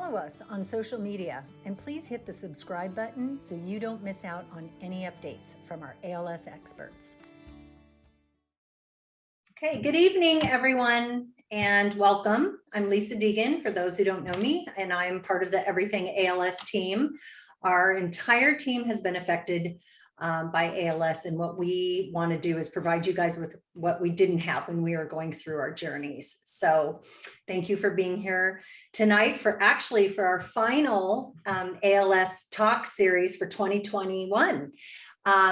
Follow us on social media and please hit the subscribe button so you don't miss out on any updates from our ALS experts. Okay, good evening, everyone, and welcome. I'm Lisa Deegan, for those who don't know me, and I'm part of the Everything ALS team. Our entire team has been affected by ALS, and what we want to do is provide you guys with what we didn't have when we were going through our journeys. So thank you for being here tonight for our final ALS talk series for 2021.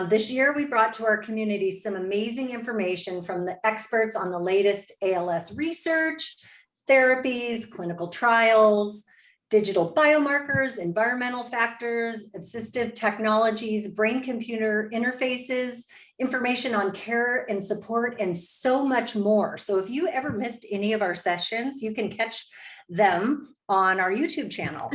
This year, we brought to our community some amazing information from the experts on the latest ALS research, therapies, clinical trials, digital biomarkers, environmental factors, assistive technologies, brain-computer interfaces, information on care and support, and so much more. So if you ever missed any of our sessions, you can catch them on our YouTube channel.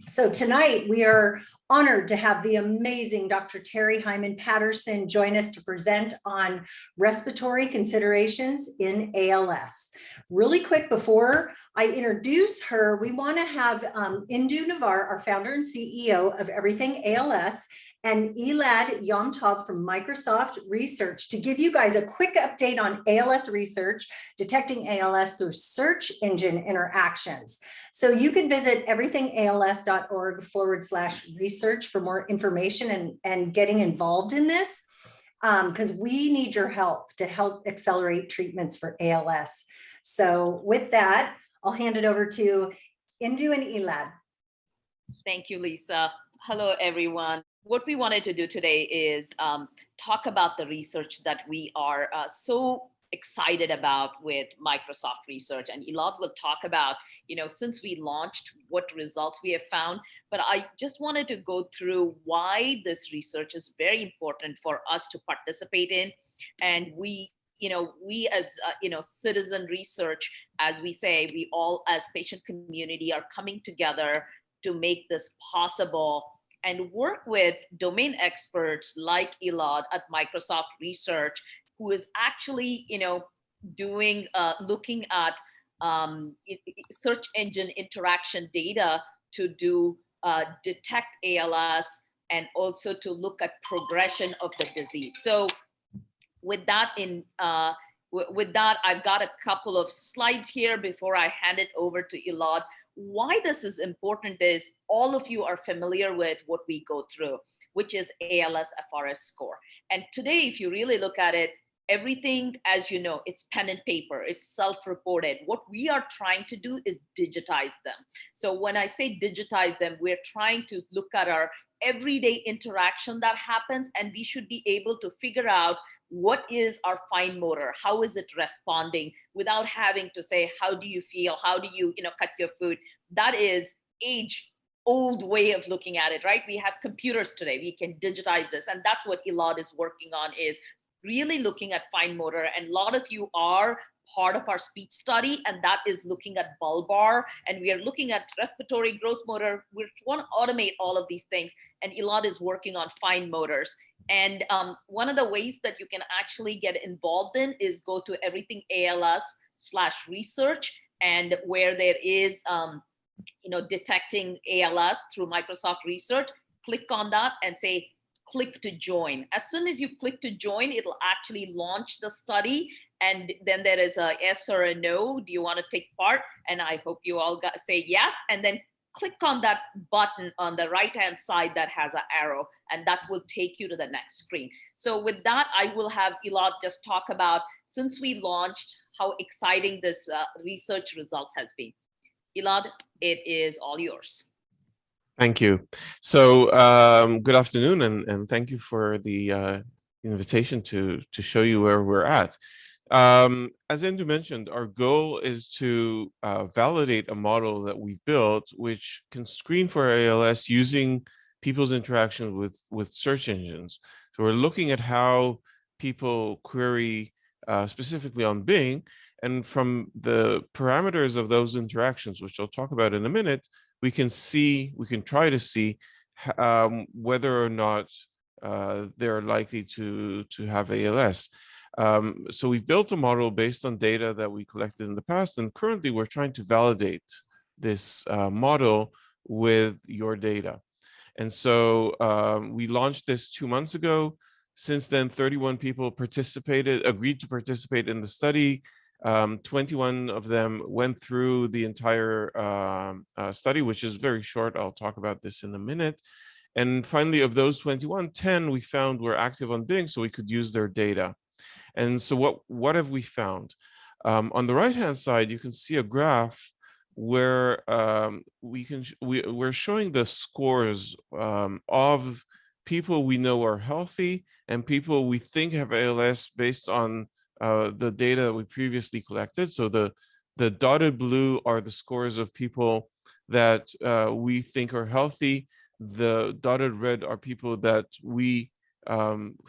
So tonight, we are honored to have the amazing Dr. Terry Heiman-Patterson join us to present on respiratory considerations in ALS. Really quick, before I introduce her, we want to have Indu Navar, our founder and CEO of Everything ALS, and Elad Yom Tov from Microsoft Research to give you guys a quick update on ALS research, detecting ALS through search engine interactions. So you can visit everythingals.org/research for more information and getting involved in this, because we need your help to help accelerate treatments for ALS. So with that, I'll hand it over to Indu and Elad. Thank you, Lisa. Hello, everyone. What we wanted to do today is talk about the research that we are so excited about with Microsoft Research. And Elad will talk about, since we launched, what results we have found. But I just wanted to go through why this research is very important for us to participate in. And we as, citizen research, as we say, we all as patient community are coming together to make this possible and work with domain experts like Elad at Microsoft Research, who is actually, looking at search engine interaction data to detect ALS and also to look at progression of the disease. So with that, I've got a couple of slides here before I hand it over to Elad. Why this is important is all of you are familiar with what we go through, which is ALS FRS score. And today, if you really look at it, everything, as you know, it's pen and paper, it's self-reported. What we are trying to do is digitize them. So when I say digitize them, we're trying to look at our everyday interaction that happens, and we should be able to figure out what is our fine motor? How is it responding without having to say, how do you feel? How do you, cut your food? That is age-old way of looking at it, right? We have computers today. We can digitize this. And that's what Elad is working on, is really looking at fine motor. And a lot of you are part of our speech study, and that is looking at bulbar. And we are looking at respiratory, gross motor. We want to automate all of these things. And Elad is working on fine motors. And one of the ways that you can actually get involved in is go to Everything ALS/research, and where there is, detecting ALS through Microsoft Research, click on that and say, click to join. As soon as you click to join, it'll actually launch the study. And then there is a yes or a no. Do you want to take part? And I hope you all say yes. And then click on that button on the right-hand side that has an arrow, and that will take you to the next screen. So with that, I will have Elad just talk about, since we launched, how exciting this research results has been. Elad, it is all yours. Thank you. So good afternoon, and thank you for the invitation to show you where we're at. As Indu mentioned, our goal is to validate a model that we've built, which can screen for ALS using people's interaction with search engines. So we're looking at how people query specifically on Bing, and from the parameters of those interactions, which I'll talk about in a minute, we can try to see whether or not they're likely to have ALS. So we've built a model based on data that we collected in the past, and currently we're trying to validate this model with your data. And so we launched this 2 months ago. Since then, 31 people agreed to participate in the study. 21 of them went through the entire study, which is very short. I'll talk about this in a minute. And finally, of those 21, 10 we found were active on Bing, so we could use their data. And so what have we found? On the right-hand side, you can see a graph where we're showing the scores of people we know are healthy and people we think have ALS based on the data we previously collected. So the dotted blue are the scores of people that we think are healthy. The dotted red are people that we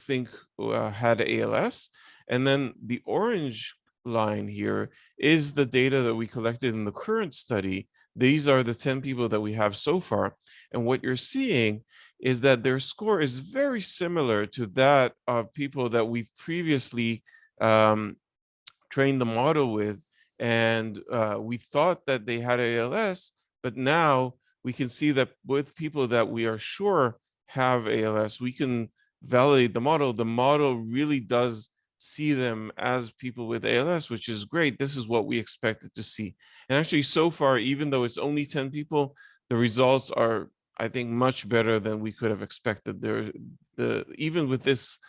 think had ALS. And then the orange line here is the data that we collected in the current study. These are the 10 people that we have so far. And what you're seeing is that their score is very similar to that of people that we've previously trained the model with. And we thought that they had ALS, but now we can see that with people that we are sure have ALS, we can validate the model. The model really does see them as people with ALS, which is great. This is what we expected to see. And actually, so far, even though it's only 10 people, the results are, I think, much better than we could have expected. Even with this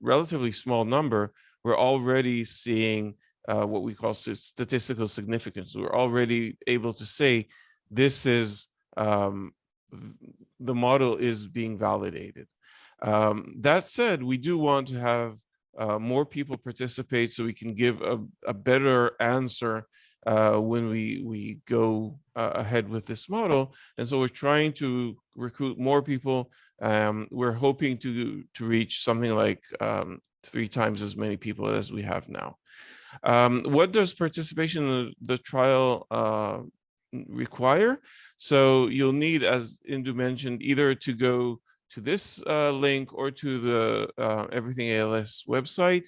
relatively small number, we're already seeing what we call statistical significance. We're already able to say this is the model is being validated. That said, we do want to have more people participate so we can give a better answer when we go ahead with this model. And so we're trying to recruit more people. We're hoping to reach something like 3 times as many people as we have now. What does participation in the trial require? So you'll need, as Indu mentioned, either to go to this link or to the Everything ALS website.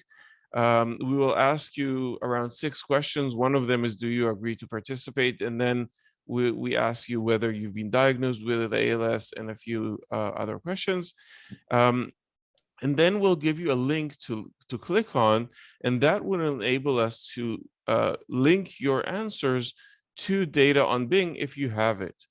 We will ask you around 6 questions. One of them is, do you agree to participate? And then we ask you whether you've been diagnosed with ALS and a few other questions. And then we'll give you a link to click on, and that will enable us to link your answers to data on Bing if you have it.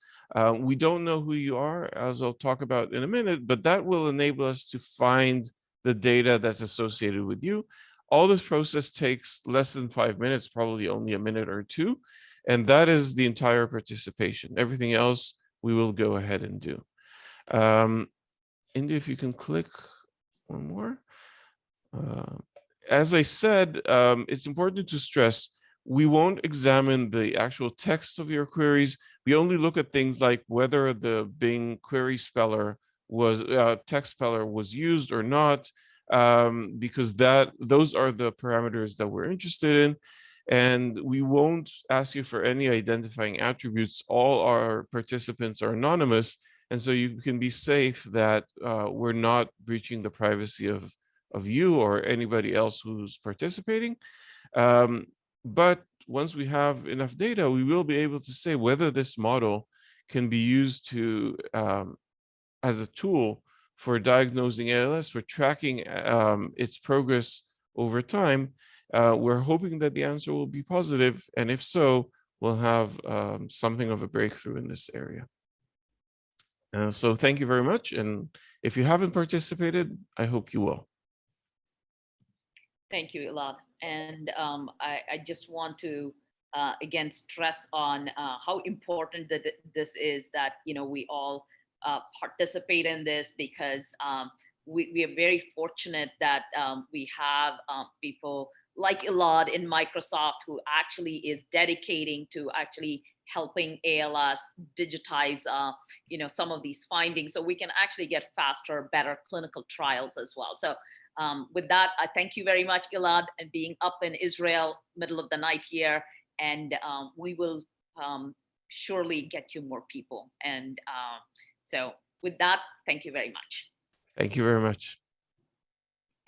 We don't know who you are, as I'll talk about in a minute, but that will enable us to find the data that's associated with you. All this process takes less than 5 minutes, probably only a minute or 2. And that is the entire participation. Everything else we will go ahead and do. Indy, if you can click one more. As I said, it's important to stress, we won't examine the actual text of your queries. We only look at things like whether the Bing query speller was text speller was used or not, because those are the parameters that we're interested in. And we won't ask you for any identifying attributes. All our participants are anonymous. And so you can be safe that we're not breaching the privacy of you or anybody else who's participating. But once we have enough data, we will be able to say whether this model can be used to as a tool for diagnosing ALS, for tracking its progress over time. We're hoping that the answer will be positive, and if so, we'll have something of a breakthrough in this area. So thank you very much. And if you haven't participated, I hope you will. Thank you, Elad. And I just want to again stress on how important that this is, that we all participate in this, because we are very fortunate that we have people like Elad in Microsoft who actually is dedicating to actually helping ALS digitize some of these findings, so we can actually get faster, better clinical trials as well. So with that, I thank you very much, Elad, and being up in Israel, middle of the night here, and we will surely get you more people. And so with that, thank you very much. Thank you very much.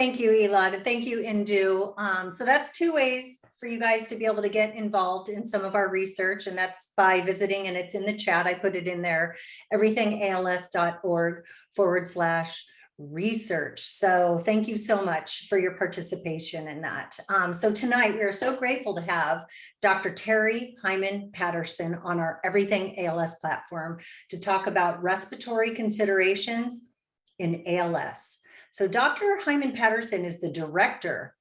Thank you, Elad, and thank you, Indu. So that's two ways for you guys to be able to get involved in some of our research, and that's by visiting, and it's in the chat, I put it in there, everythingals.org/research. So thank you so much for your participation in that. So tonight, we are so grateful to have Dr. Terry Heiman-Patterson on our Everything ALS platform to talk about respiratory considerations in ALS. So Dr. Heiman-Patterson is the director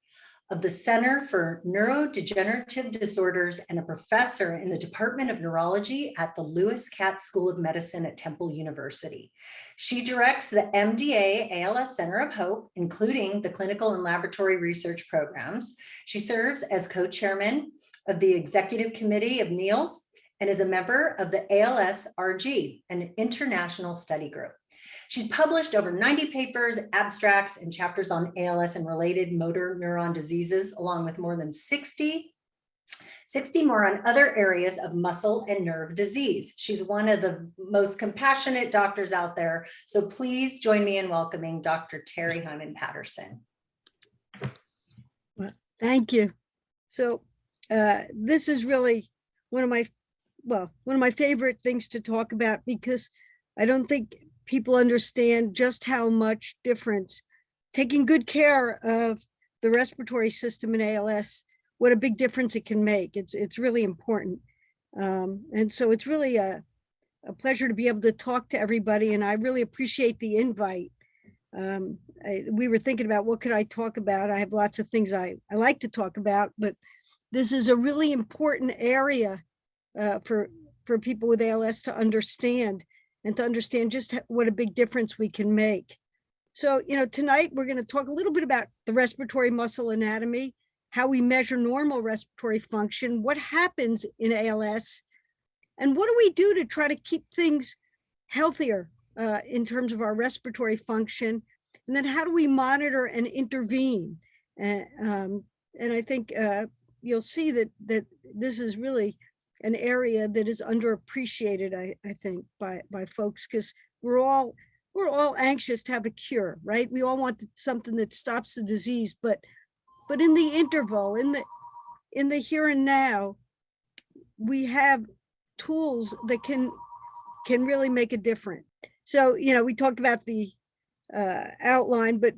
of the Center for Neurodegenerative Disorders and a professor in the Department of Neurology at the Lewis Katz School of Medicine at Temple University. She directs the MDA ALS Center of Hope, including the clinical and laboratory research programs. She serves as co-chairman of the executive committee of NEALS and is a member of the ALS RG, an international study group. She's published over 90 papers, abstracts, and chapters on ALS and related motor neuron diseases, along with more than 60 more on other areas of muscle and nerve disease. She's one of the most compassionate doctors out there. So please join me in welcoming Dr. Terry Heiman-Patterson. Well, thank you. So this is really one of my favorite things to talk about, because I don't think people understand just how much difference taking good care of the respiratory system in ALS, what a big difference it can make. It's really important. And so it's really a pleasure to be able to talk to everybody. And I really appreciate the invite. We were thinking about what could I talk about? I have lots of things I like to talk about, but this is a really important area for people with ALS to understand, and to understand just what a big difference we can make. So, tonight we're going to talk a little bit about the respiratory muscle anatomy, how we measure normal respiratory function, what happens in ALS, and what do we do to try to keep things healthier in terms of our respiratory function, and then how do we monitor and intervene? And I think you'll see that this is really an area that is underappreciated, I think, by folks, because we're all anxious to have a cure, right? We all want something that stops the disease, but in the interval, in the here and now, we have tools that can really make a difference. So, we talked about the outline, but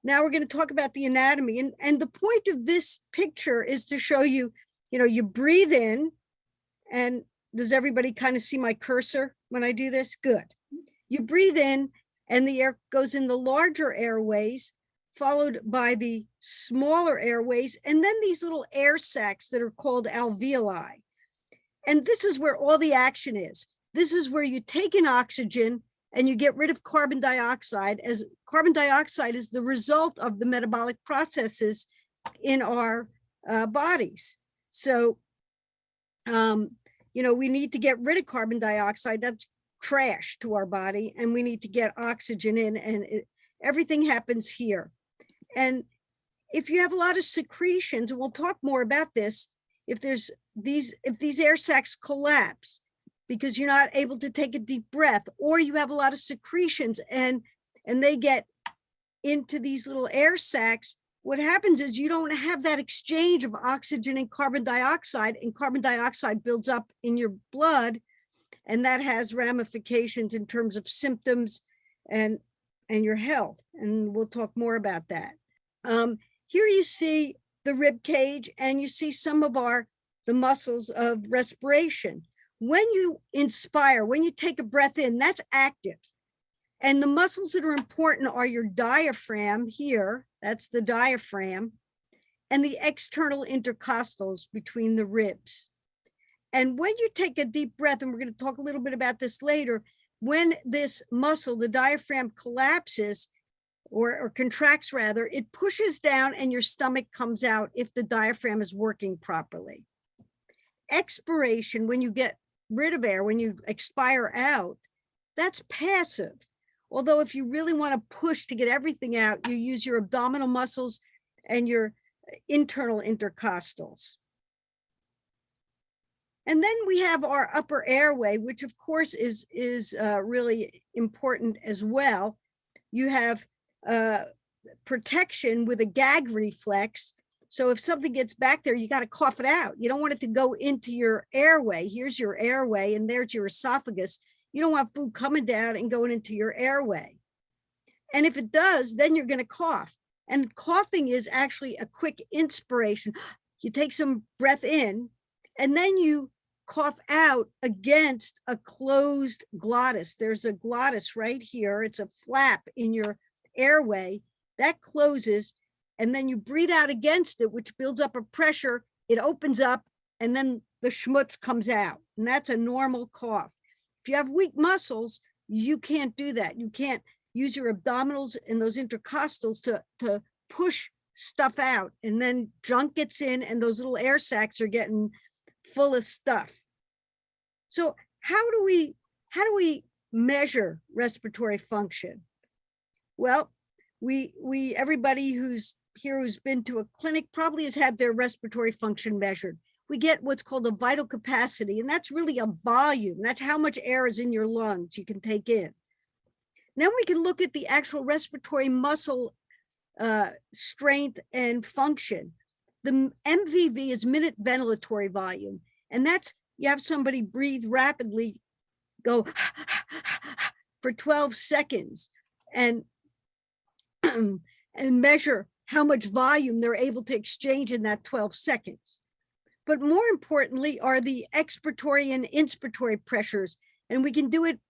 now we're going to talk about the anatomy. And the point of this picture is to show you, you breathe in. And does everybody kind of see my cursor when I do this? Good. You breathe in and the air goes in the larger airways, followed by the smaller airways, and then these little air sacs that are called alveoli. And this is where all the action is. This is where you take in oxygen and you get rid of carbon dioxide, as carbon dioxide is the result of the metabolic processes in our bodies. So we need to get rid of carbon dioxide. That's trash to our body, and we need to get oxygen in, and everything happens here. And if you have a lot of secretions, and we'll talk more about this, if these air sacs collapse because you're not able to take a deep breath, or you have a lot of secretions and they get into these little air sacs, what happens is you don't have that exchange of oxygen and carbon dioxide builds up in your blood, and that has ramifications in terms of symptoms and your health. And we'll talk more about that. Here you see the rib cage, and you see some of the muscles of respiration. When you inspire, when you take a breath in, that's active. And the muscles that are important are your diaphragm here, that's the diaphragm, and the external intercostals between the ribs. And when you take a deep breath, and we're going to talk a little bit about this later, when this muscle, the diaphragm, collapses or contracts rather, it pushes down and your stomach comes out if the diaphragm is working properly. Expiration, when you get rid of air, when you expire out, that's passive. Although if you really want to push to get everything out, you use your abdominal muscles and your internal intercostals. And then we have our upper airway, which of course is really important as well. You have protection with a gag reflex. So if something gets back there, you got to cough it out. You don't want it to go into your airway. Here's your airway and there's your esophagus. You don't want food coming down and going into your airway. And if it does, then you're going to cough. And coughing is actually a quick inspiration. You take some breath in and then you cough out against a closed glottis. There's a glottis right here. It's a flap in your airway that closes, and then you breathe out against it, which builds up a pressure. It opens up and then the schmutz comes out, and that's a normal cough. If you have weak muscles, you can't do that. You can't use your abdominals and those intercostals to push stuff out, and then junk gets in and those little air sacs are getting full of stuff. So how do we measure respiratory function? Well, everybody who's here who's been to a clinic probably has had their respiratory function measured. We get what's called a vital capacity, and that's really a volume. That's how much air is in your lungs you can take in. Then we can look at the actual respiratory muscle strength and function. The MVV is minute ventilatory volume, and that's, you have somebody breathe rapidly, go for 12 seconds and measure how much volume they're able to exchange in that 12 seconds. But more importantly are the expiratory and inspiratory pressures, and we can do it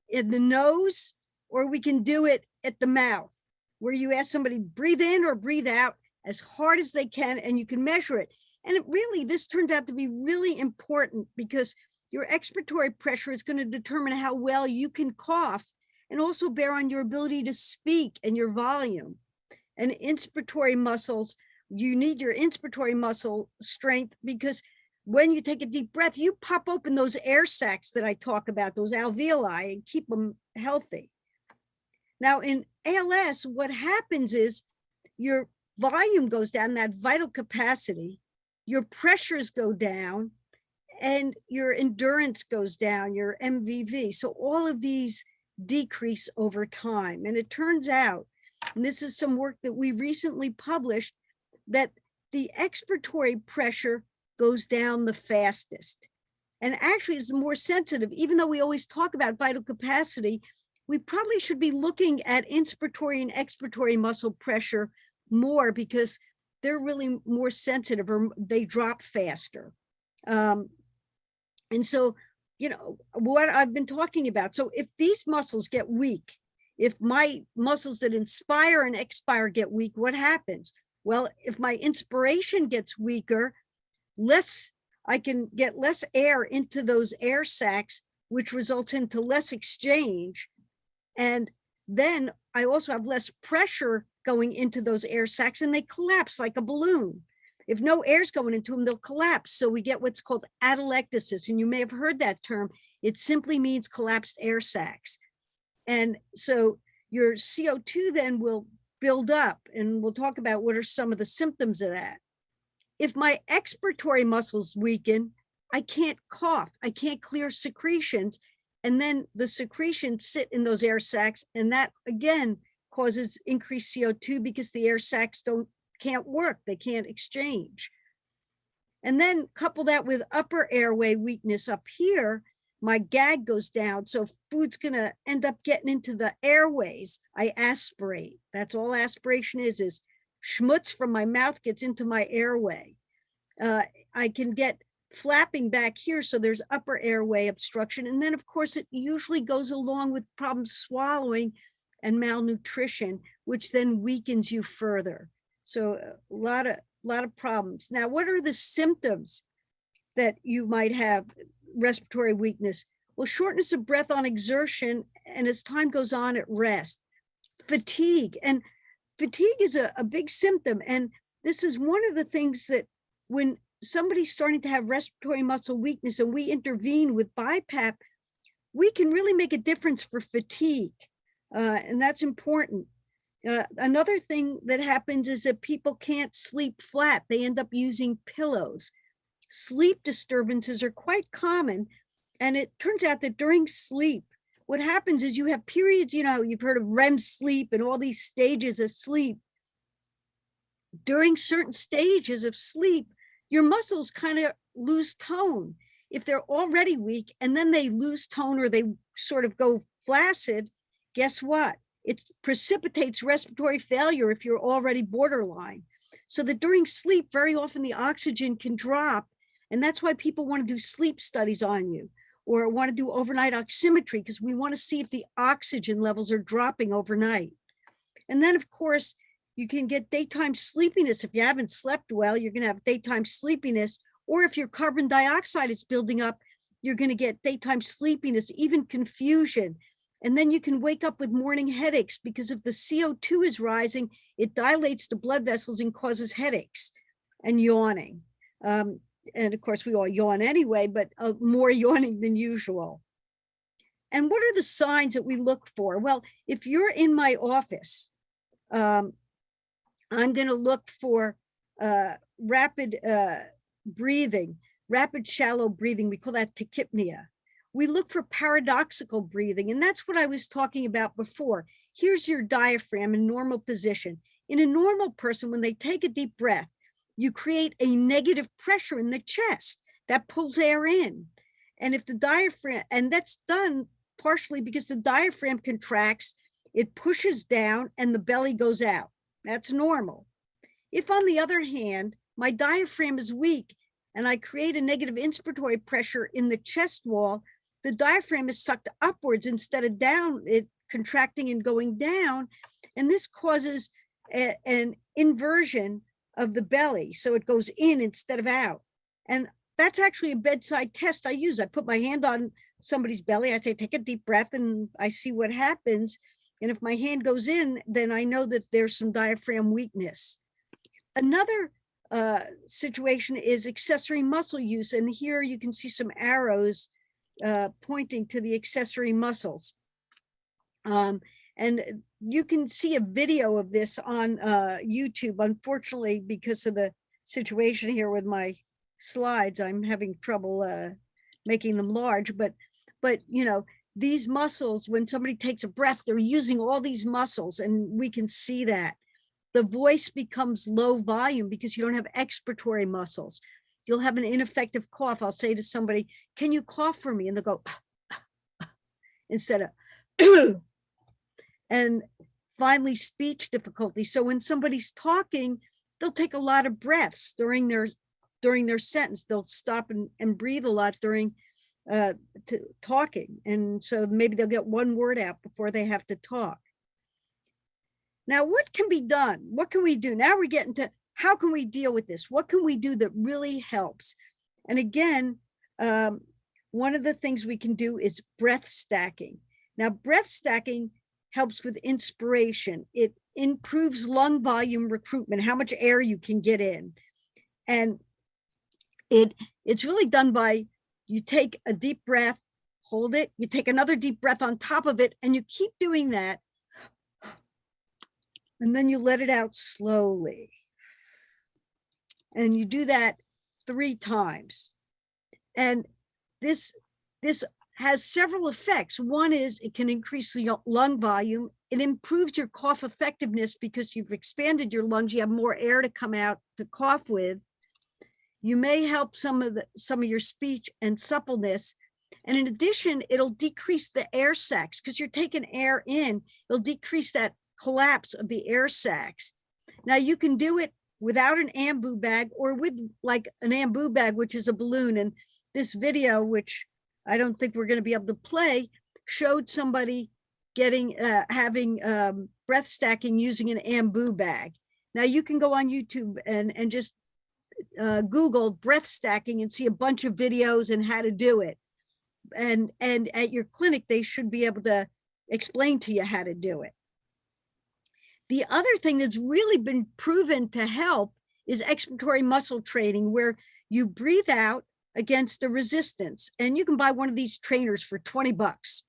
in the nose, or we can do it at the mouth, where you ask somebody breathe in or breathe out as hard as they can, and you can measure it. And this turns out to be really important, because your expiratory pressure is going to determine how well you can cough and also bear on your ability to speak and your volume. And inspiratory muscles, you need your inspiratory muscle strength, because when you take a deep breath, you pop open those air sacs that I talk about, those alveoli, and keep them healthy. Now in ALS, what happens is your volume goes down, that vital capacity, your pressures go down, and your endurance goes down, your MVV. So all of these decrease over time. And it turns out, and this is some work that we recently published, that the expiratory pressure goes down the fastest. And actually is more sensitive. Even though we always talk about vital capacity, we probably should be looking at inspiratory and expiratory muscle pressure more, because they're really more sensitive, or they drop faster. And so, what I've been talking about. So if these muscles get weak, if my muscles that inspire and expire get weak, what happens? Well, if my inspiration gets weaker, I can get less air into those air sacs, which results into less exchange. And then I also have less pressure going into those air sacs, and they collapse like a balloon. If no air's going into them, they'll collapse. So we get what's called atelectasis, and you may have heard that term. It simply means collapsed air sacs. And so your CO2 then will build up, and we'll talk about what are some of the symptoms of that. If my expiratory muscles weaken, I can't cough, I can't clear secretions, and then the secretions sit in those air sacs, and that again causes increased CO2, because the air sacs can't work, they can't exchange. And then couple that with upper airway weakness up here, my gag goes down, so food's gonna end up getting into the airways. I aspirate. That's all aspiration is schmutz from my mouth gets into my airway. I can get flapping back here, so there's upper airway obstruction. And then of course it usually goes along with problems swallowing and malnutrition, which then weakens you further. So a lot of problems. Now, what are the symptoms that you might have respiratory weakness? Well, shortness of breath on exertion, and as time goes on at rest. Fatigue, and fatigue is a big symptom. And this is one of the things that when somebody's starting to have respiratory muscle weakness and we intervene with BiPAP, we can really make a difference for fatigue. And that's important. Another thing that happens is that people can't sleep flat. They end up using pillows. Sleep disturbances are quite common. And it turns out that during sleep, what happens is you have periods, you've heard of REM sleep and all these stages of sleep. During certain stages of sleep, your muscles kind of lose tone. If they're already weak and then they lose tone or they sort of go flaccid, guess what? It precipitates respiratory failure if you're already borderline. So that during sleep, very often the oxygen can drop. And that's why people want to do sleep studies on you or want to do overnight oximetry, because we want to see if the oxygen levels are dropping overnight. And then, of course, you can get daytime sleepiness. If you haven't slept well, you're going to have daytime sleepiness. Or if your carbon dioxide is building up, you're going to get daytime sleepiness, even confusion. And then you can wake up with morning headaches because if the CO2 is rising, it dilates the blood vessels and causes headaches and yawning. And of course, we all yawn anyway, but more yawning than usual. And what are the signs that we look for? Well, if you're in my office, I'm going to look for rapid breathing, rapid shallow breathing. We call that tachypnea. We look for paradoxical breathing, and that's what I was talking about before. Here's your diaphragm in normal position. In a normal person, when they take a deep breath, you create a negative pressure in the chest that pulls air in. And if the diaphragm, and that's done partially because the diaphragm contracts, it pushes down and the belly goes out. That's normal. If on the other hand, my diaphragm is weak and I create a negative inspiratory pressure in the chest wall, the diaphragm is sucked upwards instead of down, it contracting and going down. And this causes an inversion of the belly. So it goes in instead of out. And that's actually a bedside test I use. I put my hand on somebody's belly. I say, take a deep breath, and I see what happens. And if my hand goes in, then I know that there's some diaphragm weakness. Another situation is accessory muscle use. And here you can see some arrows pointing to the accessory muscles. And you can see a video of this on YouTube. Unfortunately, because of the situation here with my slides, I'm having trouble making them large. But these muscles, when somebody takes a breath, they're using all these muscles, and we can see that. The voice becomes low volume because you don't have expiratory muscles. You'll have an ineffective cough. I'll say to somebody, can you cough for me? And they'll go, instead of, and finally, speech difficulty. So when somebody's talking, they'll take a lot of breaths during their sentence. They'll stop and breathe a lot during talking. And so maybe they'll get one word out before they have to talk. Now, what can be done? What can we do? Now we're getting to how can we deal with this? What can we do that really helps? And again, one of the things we can do is breath stacking. Now, breath stacking helps with inspiration. It improves lung volume recruitment, how much air you can get in. And it's really done by, you take a deep breath, hold it, you take another deep breath on top of it, and you keep doing that. And then you let it out slowly. And you do that 3 times. And this has several effects. One is it can increase the lung volume. It improves your cough effectiveness because you've expanded your lungs. You have more air to come out to cough with. You may help some of your speech and suppleness. And in addition, it'll decrease the air sacs because you're taking air in. It'll decrease that collapse of the air sacs. Now you can do it without an ambu bag or with like an ambu bag, which is a balloon. And this video, which I don't think we're going to be able to play, showed somebody having breath stacking using an ambu bag. Now you can go on YouTube and just Google breath stacking and see a bunch of videos and how to do it. And at your clinic, they should be able to explain to you how to do it. The other thing that's really been proven to help is expiratory muscle training, where you breathe out against the resistance. And you can buy one of these trainers for $20.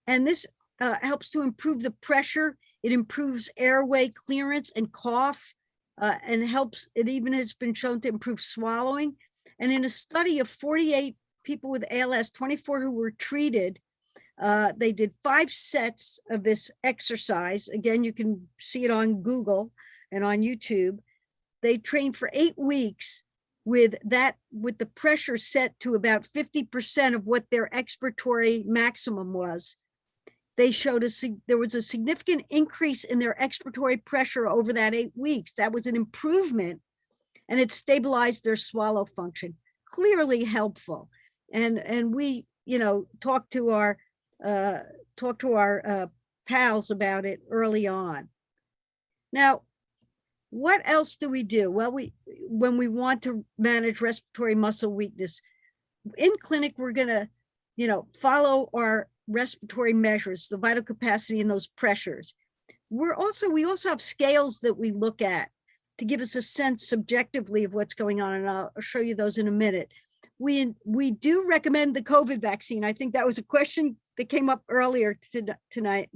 And this helps to improve the pressure. It improves airway clearance and cough, and helps, it even has been shown to improve swallowing. And in a study of 48 people with ALS, 24 who were treated, They did 5 sets of this exercise. Again, you can see it on Google and on YouTube. They trained for 8 weeks with the pressure set to about 50% of what their expiratory maximum was. They showed there was a significant increase in their expiratory pressure over that 8 weeks. That was an improvement, and it stabilized their swallow function. Clearly helpful. And we, talked to our pals about it early on. Now, what else do we do? Well, when we want to manage respiratory muscle weakness in clinic, we're going to, follow our respiratory measures, the vital capacity and those pressures. We also have scales that we look at to give us a sense subjectively of what's going on. And I'll show you those in a minute. We do recommend the COVID vaccine. I think that was a question that came up earlier tonight.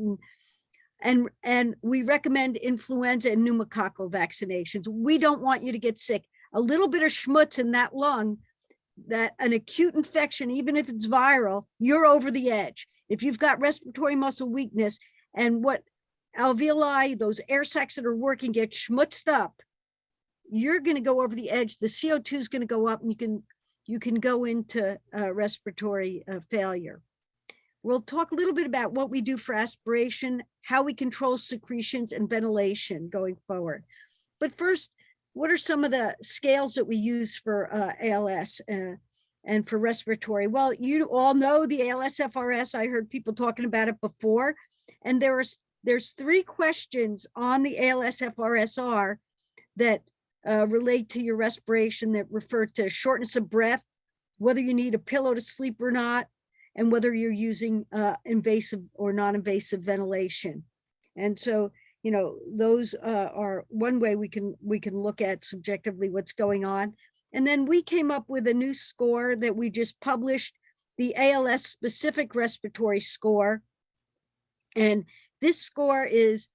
And we recommend influenza and pneumococcal vaccinations. We don't want you to get sick. A little bit of schmutz in that lung, that an acute infection, even if it's viral, you're over the edge. If you've got respiratory muscle weakness and what alveoli, those air sacs that are working, get schmutzed up, you're going to go over the edge. The CO2 is going to go up, and you can go into respiratory failure. We'll talk a little bit about what we do for aspiration, how we control secretions and ventilation going forward. But first, what are some of the scales that we use for ALS and for respiratory? Well, you all know the ALS FRS. I heard people talking about it before. And there's 3 questions on the ALS FRSR that relate to your respiration, that refer to shortness of breath, whether you need a pillow to sleep or not, and whether you're using invasive or non-invasive ventilation. And so, those are one way we can look at subjectively what's going on. And then we came up with a new score that we just published, the ALS specific respiratory score. And this score is,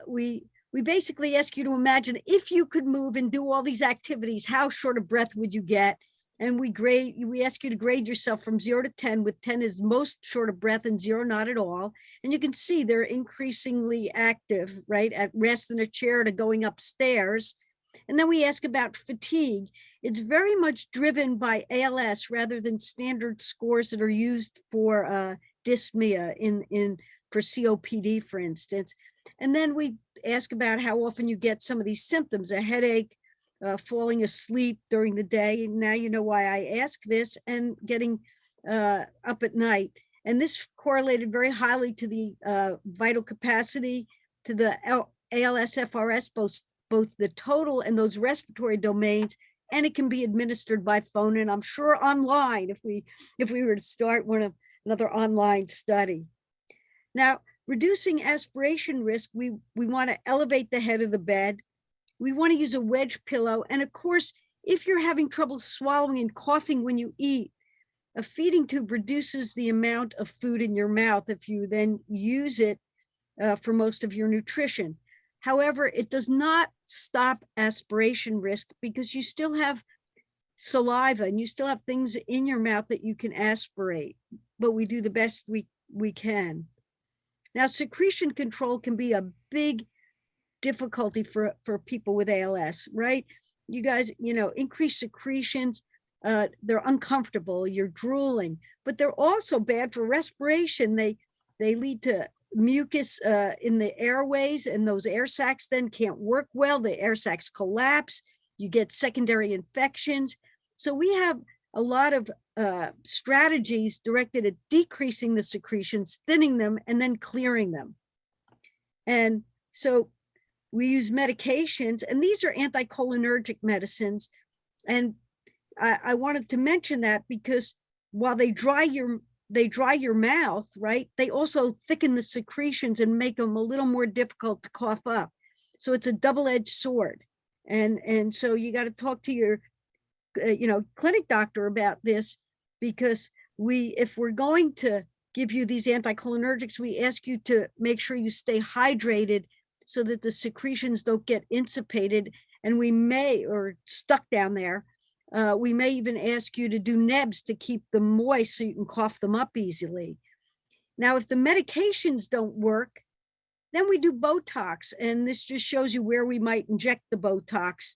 we basically ask you to imagine if you could move and do all these activities, how short of breath would you get? And we ask you to grade yourself from 0 to 10, with 10 is most short of breath and 0 not at all. And you can see they're increasingly active, right? At rest in a chair to going upstairs. And then we ask about fatigue. It's very much driven by ALS rather than standard scores that are used for dyspnea for COPD, for instance. And then we ask about how often you get some of these symptoms, a headache, falling asleep during the day. Now you know why I ask this, and getting up at night. And this correlated very highly to the vital capacity, to the ALS FRS, both the total and those respiratory domains, and it can be administered by phone, and I'm sure online if we were to start another online study. Now, reducing aspiration risk, we want to elevate the head of the bed. We want to use a wedge pillow. And of course, if you're having trouble swallowing and coughing when you eat, a feeding tube reduces the amount of food in your mouth if you then use it for most of your nutrition. However, it does not stop aspiration risk, because you still have saliva and you still have things in your mouth that you can aspirate, but we do the best we can. Now, secretion control can be a big difficulty for people with ALS, right? You guys, increased secretions, they're uncomfortable, you're drooling, but they're also bad for respiration. They lead to mucus in the airways, and those air sacs then can't work well. The air sacs collapse, you get secondary infections. So we have a lot of strategies directed at decreasing the secretions, thinning them, and then clearing them. And so we use medications, and these are anticholinergic medicines. And I wanted to mention that because while they dry your mouth, right, they also thicken the secretions and make them a little more difficult to cough up. So it's a double-edged sword. And so you got to talk to your clinic doctor about this, because if we're going to give you these anticholinergics, we ask you to make sure you stay hydrated so that the secretions don't get insipated, and or stuck down there. We may even ask you to do nebs to keep them moist so you can cough them up easily. Now, if the medications don't work, then we do Botox, and this just shows you where we might inject the Botox.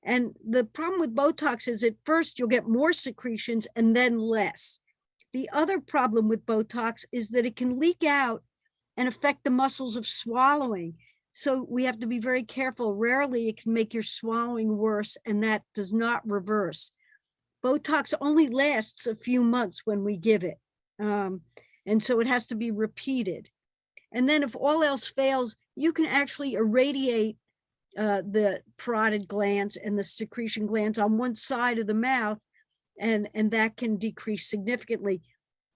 And the problem with Botox is at first you'll get more secretions and then less. The other problem with Botox is that it can leak out and affect the muscles of swallowing. So we have to be very careful. Rarely it can make your swallowing worse, and that does not reverse. Botox only lasts a few months when we give it. And so it has to be repeated. And then if all else fails, you can actually irradiate the parotid glands and the secretion glands on one side of the mouth, and that can decrease significantly.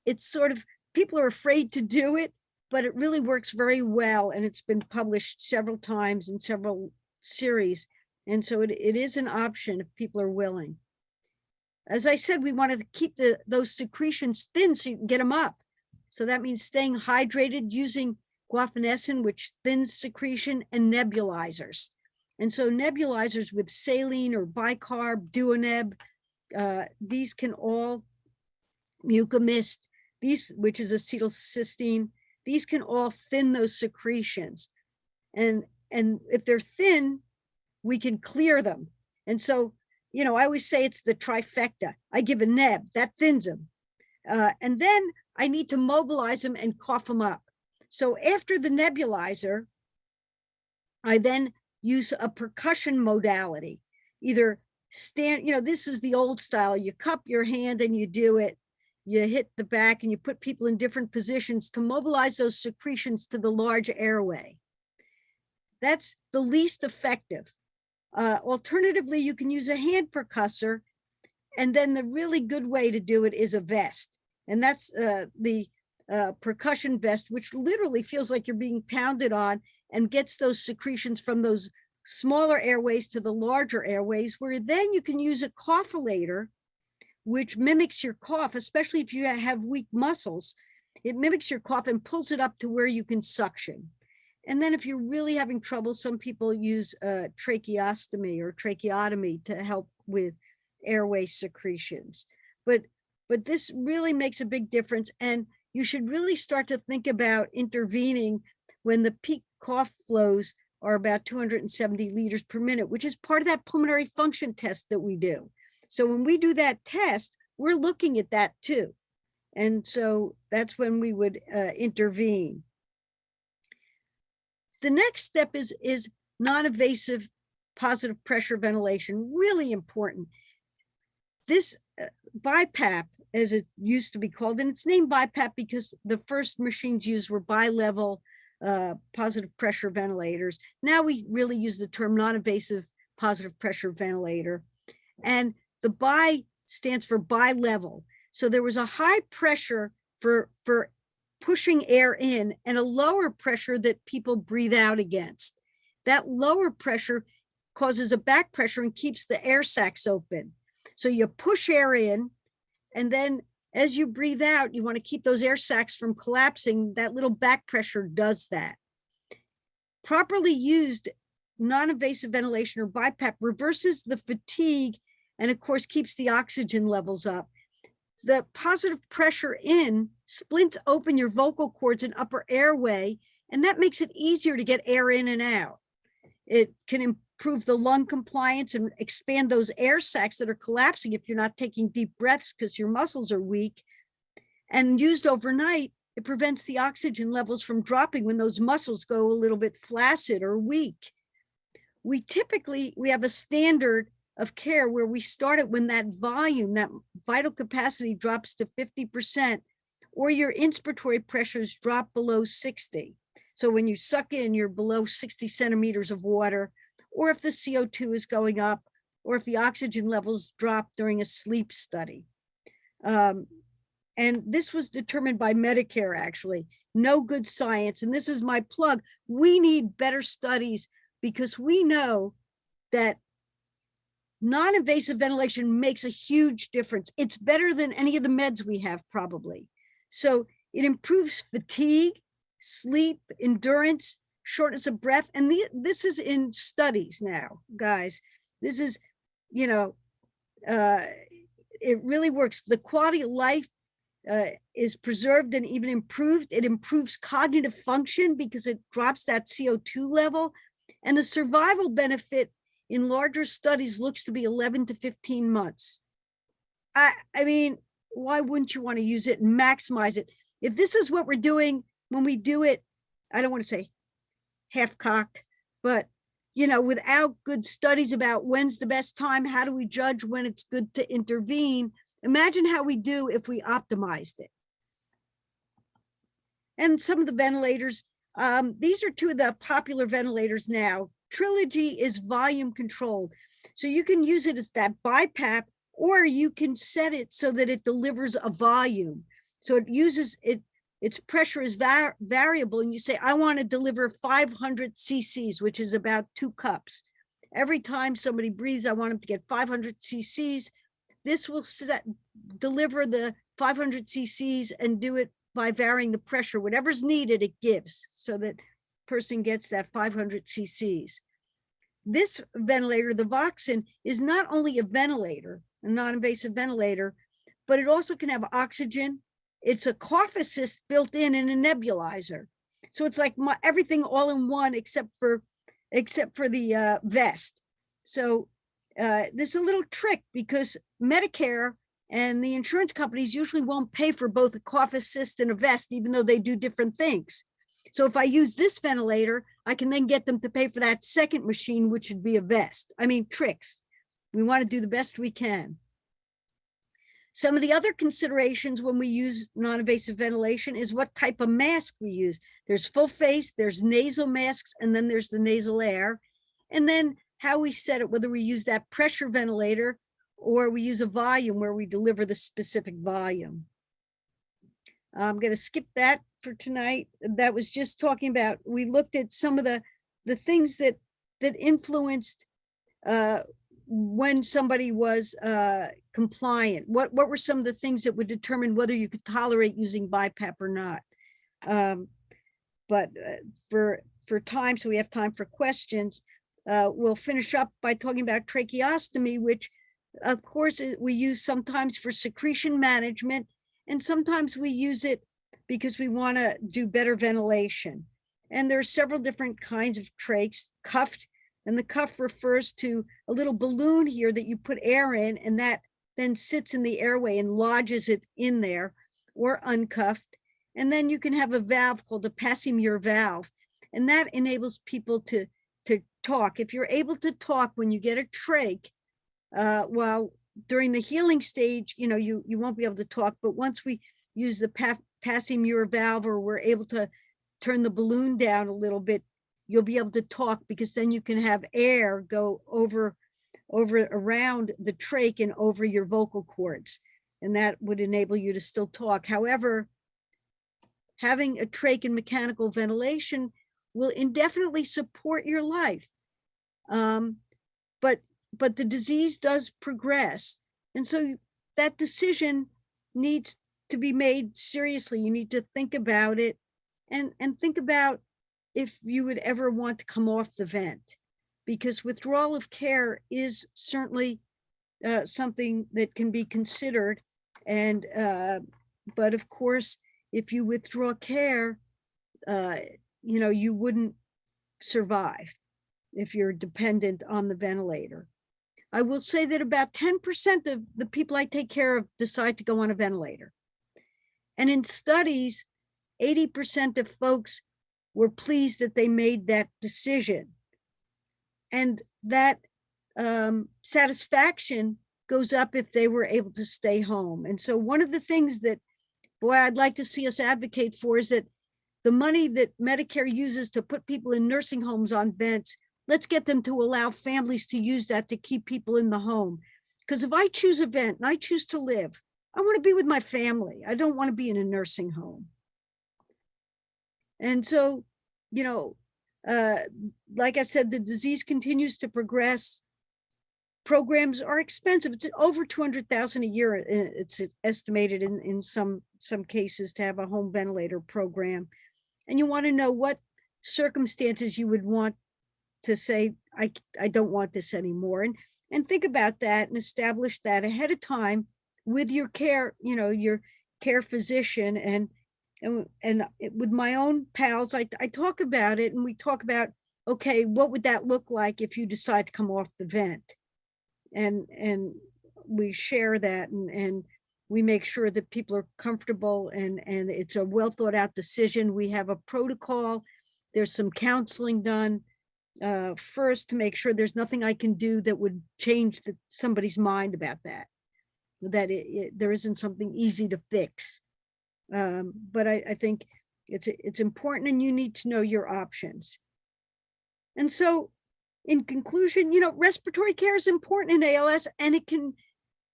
It's sort of, people are afraid to do it, but it really works very well, and it's been published several times in several series. And so it is an option if people are willing. As I said, we want to keep those secretions thin so you can get them up. So that means staying hydrated, using guaifenesin, which thins secretion, and nebulizers. And so nebulizers with saline or bicarb, Duoneb, these can all, Mucomist, these, which is acetylcysteine, these can all thin those secretions. And if they're thin, we can clear them. And so, you know, I always say it's the trifecta. I give a neb, that thins them. And then I need to mobilize them and cough them up. So after the nebulizer, I then use a percussion modality, either stand, you know, this is the old style. You cup your hand and you do it. You hit the back and you put people in different positions to mobilize those secretions to the large airway. That's the least effective. Alternatively, you can use a hand percussor. And then the really good way to do it is a vest. And that's the percussion vest, which literally feels like you're being pounded on and gets those secretions from those smaller airways to the larger airways, where then you can use a cougholator, which mimics your cough, especially if you have weak muscles. It mimics your cough and pulls it up to where you can suction. And then if you're really having trouble, some people use tracheostomy or tracheotomy to help with airway secretions. But this really makes a big difference. And you should really start to think about intervening when the peak cough flows are about 270 liters per minute, which is part of that pulmonary function test that we do. So when we do that test, we're looking at that too. And so that's when we would intervene. The next step is non-invasive positive pressure ventilation, really important. This BiPAP, as it used to be called, and it's named BiPAP because the first machines used were bi-level positive pressure ventilators. Now we really use the term non-invasive positive pressure ventilator. And the bi stands for bi-level. So there was a high pressure for pushing air in and a lower pressure that people breathe out against. That lower pressure causes a back pressure and keeps the air sacs open. So you push air in, and then as you breathe out, you want to keep those air sacs from collapsing. That little back pressure does that. Properly used non-invasive ventilation or BiPAP reverses the fatigue and of course keeps the oxygen levels up. The positive pressure in splints open your vocal cords and upper airway, and that makes it easier to get air in and out. It can improve the lung compliance and expand those air sacs that are collapsing if you're not taking deep breaths because your muscles are weak. And used overnight, it prevents the oxygen levels from dropping when those muscles go a little bit flaccid or weak. We have a standard of care where we start it when that volume, that vital capacity drops to 50%, or your inspiratory pressures drop below 60. So when you suck in, you're below 60 centimeters of water, or if the CO2 is going up, or if the oxygen levels drop during a sleep study. And this was determined by Medicare, actually. No good science. And this is my plug. We need better studies because we know that non-invasive ventilation makes a huge difference. It's better than any of the meds we have, probably. So it improves fatigue, sleep, endurance, shortness of breath. And this is in studies now, guys. This is, it really works. The quality of life is preserved and even improved. It improves cognitive function because it drops that CO2 level. And the survival benefit in larger studies looks to be 11 to 15 months. I mean, why wouldn't you want to use it and maximize it? If this is what we're doing when we do it, I don't want to say half-cocked, but without good studies about when's the best time, how do we judge when it's good to intervene? Imagine how we do if we optimized it. And some of the ventilators, these are two of the popular ventilators now. Trilogy is volume controlled. So you can use it as that BiPAP, or you can set it so that it delivers a volume. So it uses its pressure is variable, and you say, I want to deliver 500 cc's, which is about 2 cups. Every time somebody breathes, I want them to get 500 cc's. This will deliver the 500 cc's and do it by varying the pressure. Whatever's needed, it gives, so that person gets that 500 cc's. This ventilator, the Voxen, is not only a ventilator, a non-invasive ventilator, but it also can have oxygen. It's a cough assist built in a nebulizer. So it's like everything all in one, except for the vest. So there's a little trick, because Medicare and the insurance companies usually won't pay for both a cough assist and a vest, even though they do different things. So if I use this ventilator, I can then get them to pay for that second machine, which would be a vest. I mean, tricks. We want to do the best we can. Some of the other considerations when we use non-invasive ventilation is what type of mask we use. There's full face, there's nasal masks, and then there's the nasal air. And then how we set it, whether we use that pressure ventilator or we use a volume where we deliver the specific volume. I'm going to skip that for tonight. That was just talking about, we looked at some of the things that influenced when somebody was compliant. What were some of the things that would determine whether you could tolerate using BiPAP or not? But for time, so we have time for questions, we'll finish up by talking about tracheostomy, which of course we use sometimes for secretion management, and sometimes we use it because we want to do better ventilation. And there are several different kinds of trachs. Cuffed, and the cuff refers to a little balloon here that you put air in, and that then sits in the airway and lodges it in there, or uncuffed. And then you can have a valve called a Passimure valve, and that enables people to talk. If you're able to talk when you get a trach, while during the healing stage, you won't be able to talk, but once we use the Passimure valve, or we're able to turn the balloon down a little bit, you'll be able to talk, because then you can have air go around the trach and over your vocal cords, and that would enable you to still talk. However, having a trach and mechanical ventilation will indefinitely support your life. But the disease does progress. And so that decision needs to be made seriously. You need to think about it, and think about if you would ever want to come off the vent, because withdrawal of care is certainly something that can be considered. And but of course, if you withdraw care, you wouldn't survive if you're dependent on the ventilator. I will say that about 10% of the people I take care of decide to go on a ventilator. And in studies, 80% of folks were pleased that they made that decision. And that satisfaction goes up if they were able to stay home. And so one of the things that, boy, I'd like to see us advocate for is that the money that Medicare uses to put people in nursing homes on vents, let's get them to allow families to use that to keep people in the home. Because if I choose a vent and I choose to live, I want to be with my family. I don't want to be in a nursing home. And so, like I said, the disease continues to progress. Programs are expensive. It's over $200,000 a year. It's estimated in some cases to have a home ventilator program. And you want to know what circumstances you would want to say, I don't want this anymore. And think about that and establish that ahead of time with your care, your care physician, and with my own pals, I talk about it, and we talk about, okay, what would that look like if you decide to come off the vent? And we share that, and we make sure that people are comfortable, and it's a well thought out decision. We have a protocol. There's some counseling done first to make sure there's nothing I can do that would change somebody's mind about that there isn't something easy to fix. But I think it's important, and you need to know your options. And so in conclusion, respiratory care is important in ALS, and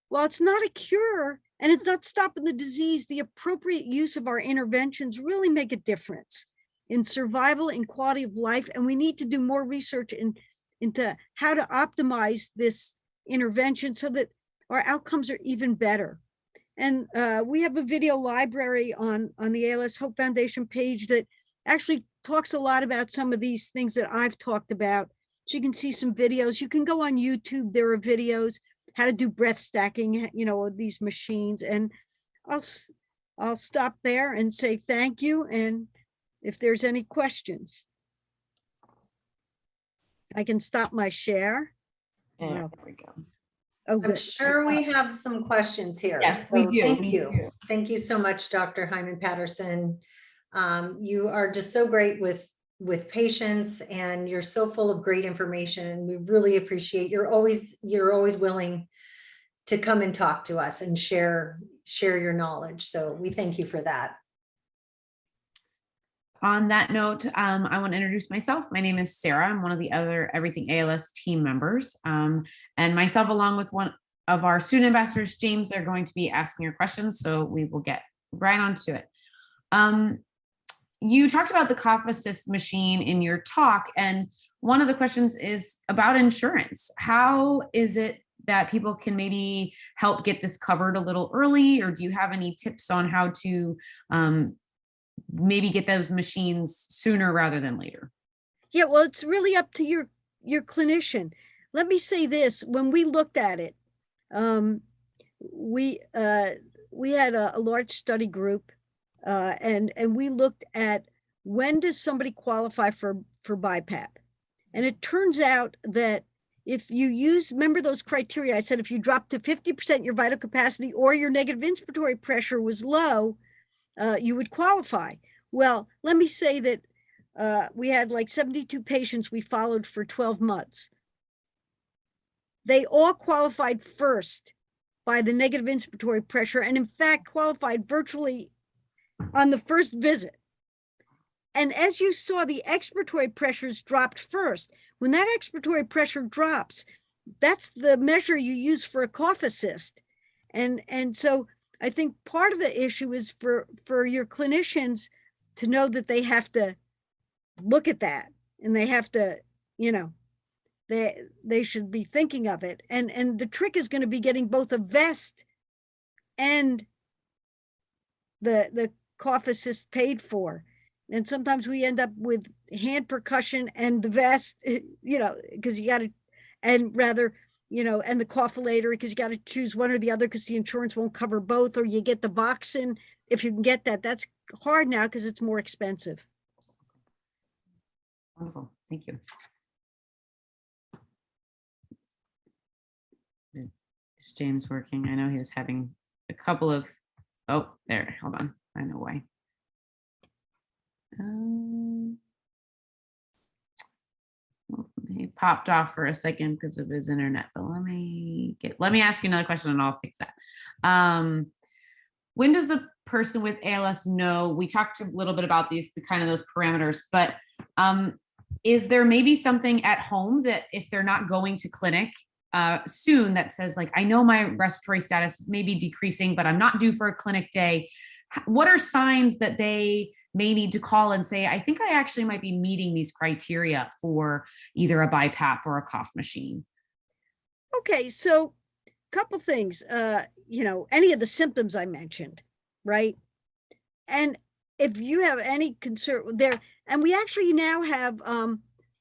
while it's not a cure and it's not stopping the disease, the appropriate use of our interventions really make a difference in survival and quality of life. And we need to do more research into how to optimize this intervention so that our outcomes are even better. And we have a video library on the ALS Hope Foundation page that actually talks a lot about some of these things that I've talked about. So you can see some videos. You can go on YouTube. There are videos how to do breath stacking, with these machines. And I'll stop there and say thank you. And if there's any questions, I can stop my share. There we go. Oh, I'm good. sure we have some questions here. Yes, So we do. Thank We you. do. Thank you so much, Dr. Heiman-Patterson. You are just so great with patients, and you're so full of great information. We really appreciate you're always willing to come and talk to us and share your knowledge. So we thank you for that. On that note, I want to introduce myself. My name is Sarah. I'm one of the other Everything ALS team members. And myself, along with one of our student ambassadors, James, are going to be asking your questions. So we will get right onto it. You talked about the cough assist machine in your talk, and one of the questions is about insurance. How is it that people can maybe help get this covered a little early, or do you have any tips on how to maybe get those machines sooner rather than later? Yeah, well, it's really up to your clinician. Let me say this: when we looked at it, we had a large study group, and we looked at when does somebody qualify for BiPAP, and it turns out that if you remember those criteria, I said if you drop to 50% your vital capacity or your negative inspiratory pressure was low, you would qualify. Well, let me say that we had like 72 patients we followed for 12 months. They all qualified first by the negative inspiratory pressure, and in fact qualified virtually on the first visit. And as you saw, the expiratory pressures dropped first. When that expiratory pressure drops, that's the measure you use for a cough assist. And so I think part of the issue is for your clinicians to know that they have to look at that, and they have to, they should be thinking of it. And the trick is going to be getting both a vest and the cough assist paid for. And sometimes we end up with hand percussion and the vest, because you got to, and rather, and the cougholator, because you got to choose one or the other because the insurance won't cover both, or you get the Voxin if you can get that. That's hard now because it's more expensive. Wonderful, thank you. Is James working? I know he was having a couple of, oh, there, hold on, I know why. He popped off for a second because of his internet, but let me ask you another question and I'll fix that. When does a person with ALS know? We talked a little bit about those parameters, but is there maybe something at home that if they're not going to clinic soon that says, like, I know my respiratory status is maybe decreasing, but I'm not due for a clinic day? What are signs that they may need to call and say, I think I actually might be meeting these criteria for either a BiPAP or a cough machine? Okay, so a couple things, any of the symptoms I mentioned, right? And if you have any concern there, and we actually now have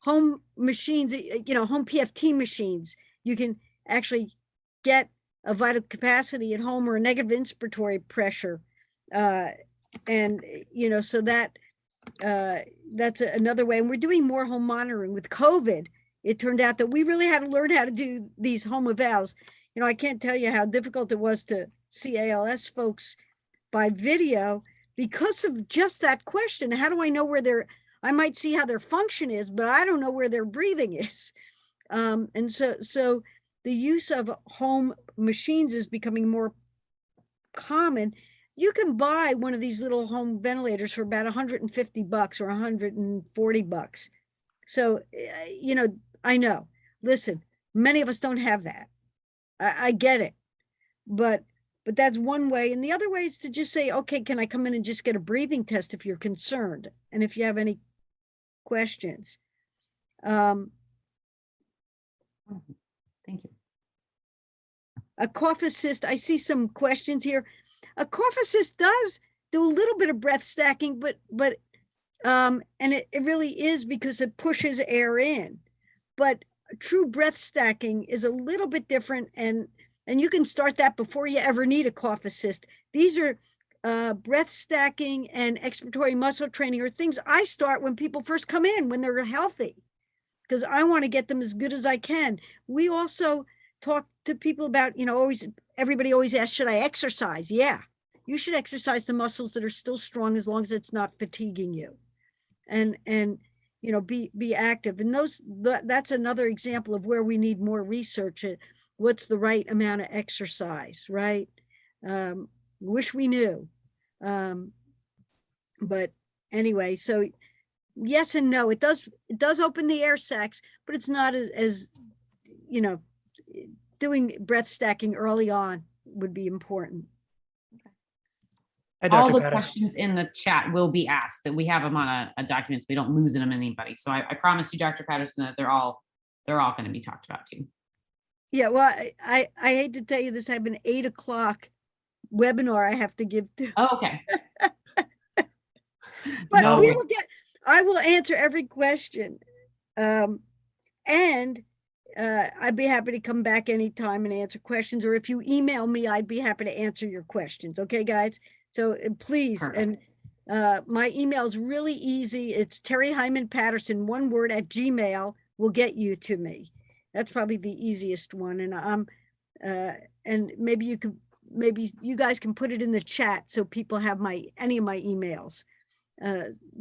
home machines, home PFT machines. You can actually get a vital capacity at home or a negative inspiratory pressure And, so that's another way. And we're doing more home monitoring with COVID. It turned out that we really had to learn how to do these home evals. I can't tell you how difficult it was to see ALS folks by video because of just that question. How do I know where I might see how their function is, but I don't know where their breathing is. And so the use of home machines is becoming more common. You can buy one of these little home ventilators for about $150 or $140. So, I know, listen, many of us don't have that. I get it, but that's one way. And the other way is to just say, okay, can I come in and just get a breathing test if you're concerned? And if you have any questions. Thank you. A cough assist, I see some questions here. A cough assist does do a little bit of breath stacking, but and it really is because it pushes air in. But true breath stacking is a little bit different, and you can start that before you ever need a cough assist. These are breath stacking and expiratory muscle training are things I start when people first come in, when they're healthy, because I want to get them as good as I can. We also talk to people about, everybody always asks, should I exercise? Yeah, you should exercise the muscles that are still strong as long as it's not fatiguing you. And be active. And that's another example of where we need more research at what's the right amount of exercise, right? Wish we knew. But anyway, so yes and no, it does open the air sacs, but it's not as doing breath stacking early on would be important. Hi, All Dr. the Patterson. questions in the chat will be asked, that we have them on a document so we don't lose them to anybody. So I promise you, Dr. Patterson, that they're all going to be talked about too. Yeah, well, I hate to tell you this, I have an 8 o'clock webinar I have to give to. Oh, okay. But No we worries. I will answer every question. And I'd be happy to come back anytime and answer questions, or if you email me, I'd be happy to answer your questions. Okay, guys? So please, Perfect. and my email is really easy. It's Terry Heiman-Patterson, one word, @gmail will get you to me. That's probably the easiest one. And and maybe you guys can put it in the chat so people have any of my emails,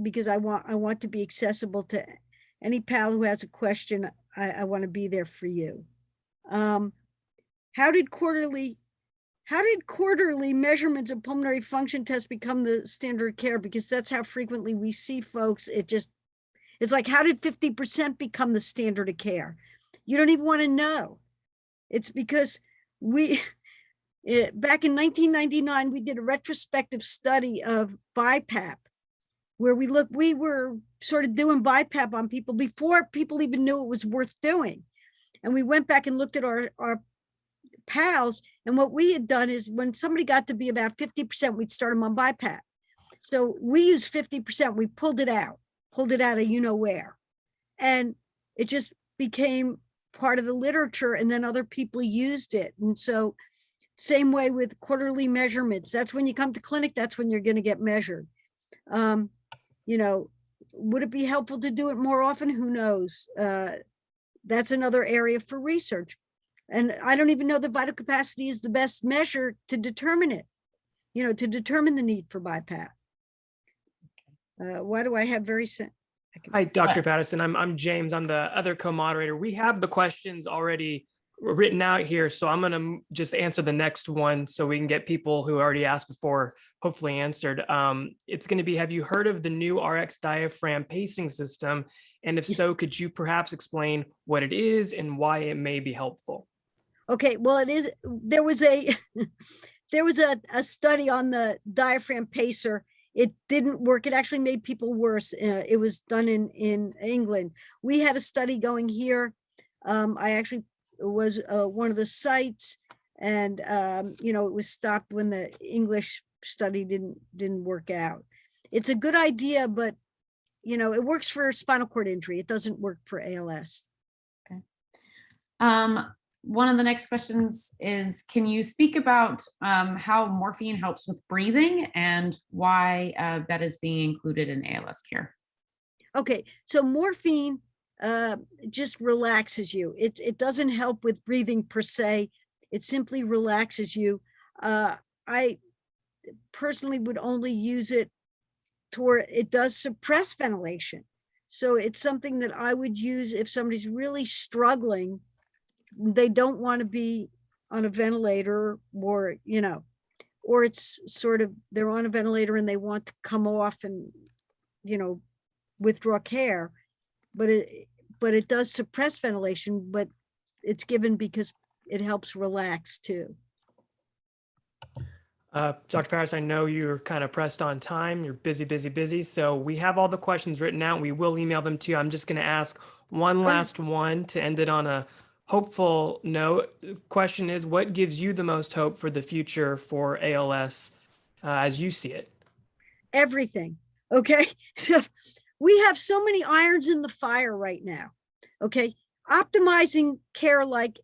because I want to be accessible to any pal who has a question. I want to be there for you. How did quarterly measurements of pulmonary function tests become the standard of care? Because that's how frequently we see folks. It's like, how did 50% become the standard of care? You don't even want to know. It's because back in 1999, we did a retrospective study of BiPAP, where we were sort of doing BiPAP on people before people even knew it was worth doing. And we went back and looked at our pals, and what we had done is when somebody got to be about 50%, we'd start them on BiPAP. So we used 50%, we pulled it out of where. And it just became part of the literature, and then other people used it. And so same way with quarterly measurements. That's when you come to clinic, that's when you're going to get measured. Would it be helpful to do it more often? Who knows? That's another area for research. And I don't even know that vital capacity is the best measure to determine it, to determine the need for BiPAP. Why do I have Hi, Dr. Patterson. I'm James. I'm the other co-moderator. We have the questions already written out here, so I'm going to just answer the next one so we can get people who already asked before hopefully answered. It's going to be, have you heard of the new RX diaphragm pacing system? And if so, could you perhaps explain what it is and why it may be helpful? Okay, well, it is. There was a study on the diaphragm pacer. It didn't work. It actually made people worse. It was done in England. We had a study going here. I actually was one of the sites, and it was stopped when the English study didn't work out. It's a good idea, but it works for spinal cord injury. It doesn't work for ALS. Okay. one of the next questions is, can you speak about how morphine helps with breathing and why that is being included in ALS care? Okay, so morphine just relaxes you. It doesn't help with breathing per se. It simply relaxes you. I personally would only use it toward, it does suppress ventilation. So it's something that I would use if somebody's really struggling. They don't want to be on a ventilator, or, you know, or it's sort of, they're on a ventilator and they want to come off and, you know, withdraw care, but it does suppress ventilation, but it's given because it helps relax too. Dr. Patterson, I know you're kind of pressed on time. You're busy. So we have all the questions written out. We will email them to you. I'm just going to ask one last one to end it on a hopeful note. The question is, what gives you the most hope for the future for ALS as you see it? Everything. Okay. So we have so many irons in the fire right now. Okay. Optimizing care like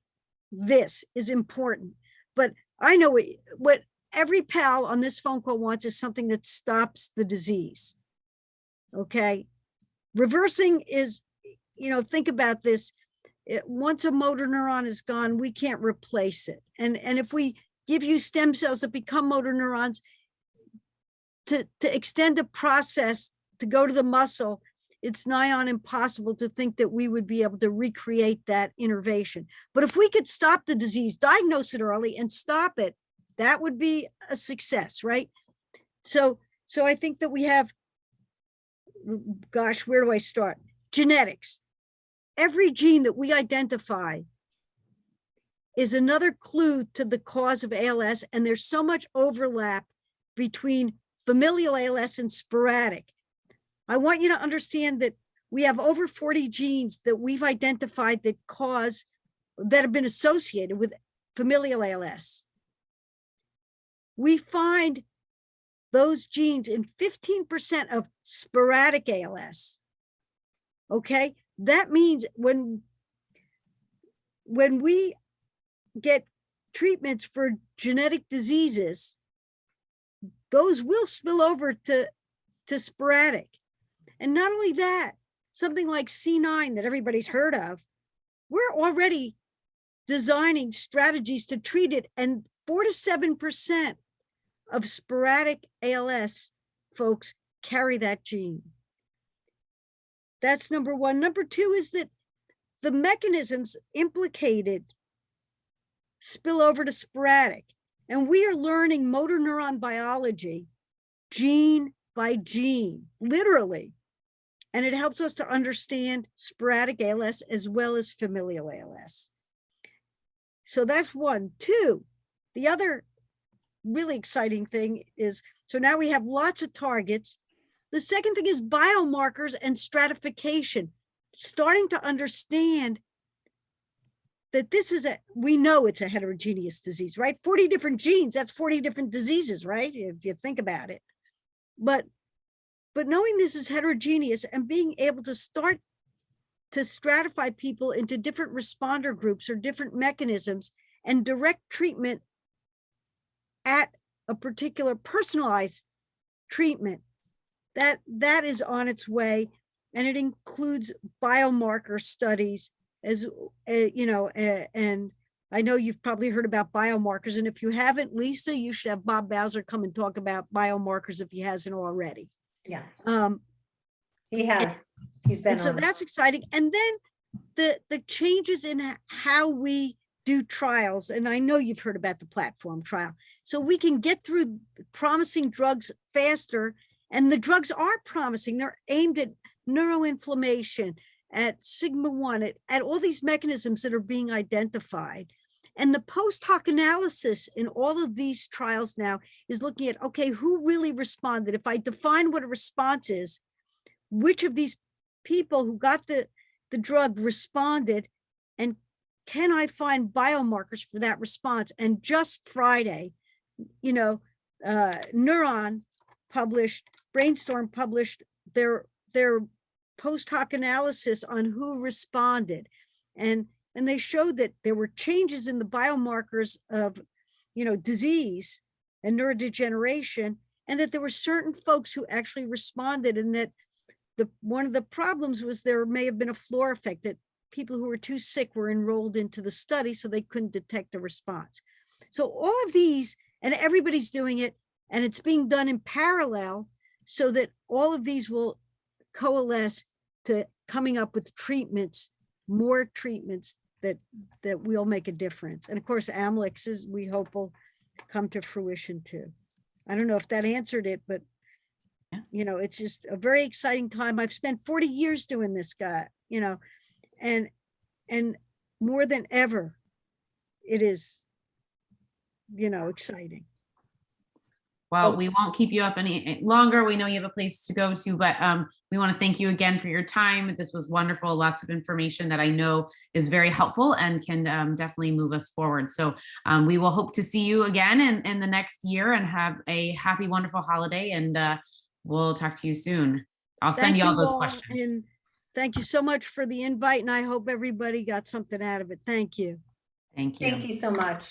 this is important, but I know what every pal on this phone call wants is something that stops the disease. Okay. Reversing is, you know, think about this. Once a motor neuron is gone, we can't replace it. And if we give you stem cells that become motor neurons to extend a process to go to the muscle, it's nigh on impossible to think that we would be able to recreate that innervation. But if we could stop the disease, diagnose it early and stop it, that would be a success, right? So I think that we have, gosh, where do I start? Genetics. Every gene that we identify is another clue to the cause of ALS, and there's so much overlap between familial ALS and sporadic. I want you to understand that we have over 40 genes that we've identified that have been associated with familial ALS. We find those genes in 15% of sporadic ALS. Okay, that means when we get treatments for genetic diseases, those will spill over to sporadic. And not only that, something like C9 that everybody's heard of, we're already designing strategies to treat it, and 4 to 7% of sporadic ALS folks carry that gene. That's number one. Number two is that the mechanisms implicated spill over to sporadic. And we are learning motor neuron biology, gene by gene, literally. And it helps us to understand sporadic ALS as well as familial ALS. So that's one. Two, the other really exciting thing is, so now we have lots of targets. The second thing is biomarkers and stratification, starting to understand that this is we know it's a heterogeneous disease, right? 40 different genes, that's 40 different diseases, right? If you think about it. But knowing this is heterogeneous and being able to start to stratify people into different responder groups or different mechanisms and direct treatment at a particular personalized treatment, that is on its way. And it includes biomarker studies, as you know, and I know you've probably heard about biomarkers. And if you haven't, Lisa, you should have Bob Bowser come and talk about biomarkers if he hasn't already. Yeah. He has. He's been and so on. That's exciting. And then the changes in how we do trials, and I know you've heard about the platform trial, so we can get through promising drugs faster. And the drugs are promising. They're aimed at neuroinflammation, at sigma-1, at all these mechanisms that are being identified. And the post hoc analysis in all of these trials now is looking at, okay, who really responded? If I define what a response is, which of these people who got the drug responded, and can I find biomarkers for that response? And just Friday, you know, Brainstorm published their post hoc analysis on who responded. And and they showed that there were changes in the biomarkers of, disease and neurodegeneration, and that there were certain folks who actually responded, and that one of the problems was there may have been a floor effect, that people who were too sick were enrolled into the study, so they couldn't detect a response. So all of these, and everybody's doing it, and it's being done in parallel, so that all of these will coalesce to coming up with treatments, more treatments that will make a difference. And of course, AMLEX we hope will come to fruition too. I don't know if that answered it, but it's just a very exciting time. I've spent 40 years doing this, guy, and more than ever, it is, exciting. Well, we won't keep you up any longer. We know you have a place to go to, but we want to thank you again for your time. This was wonderful. Lots of information that I know is very helpful and can definitely move us forward. So we will hope to see you again in the next year, and have a happy, wonderful holiday. And we'll talk to you soon. I'll send you all those questions. And thank you so much for the invite. And I hope everybody got something out of it. Thank you. Thank you. Thank you so much.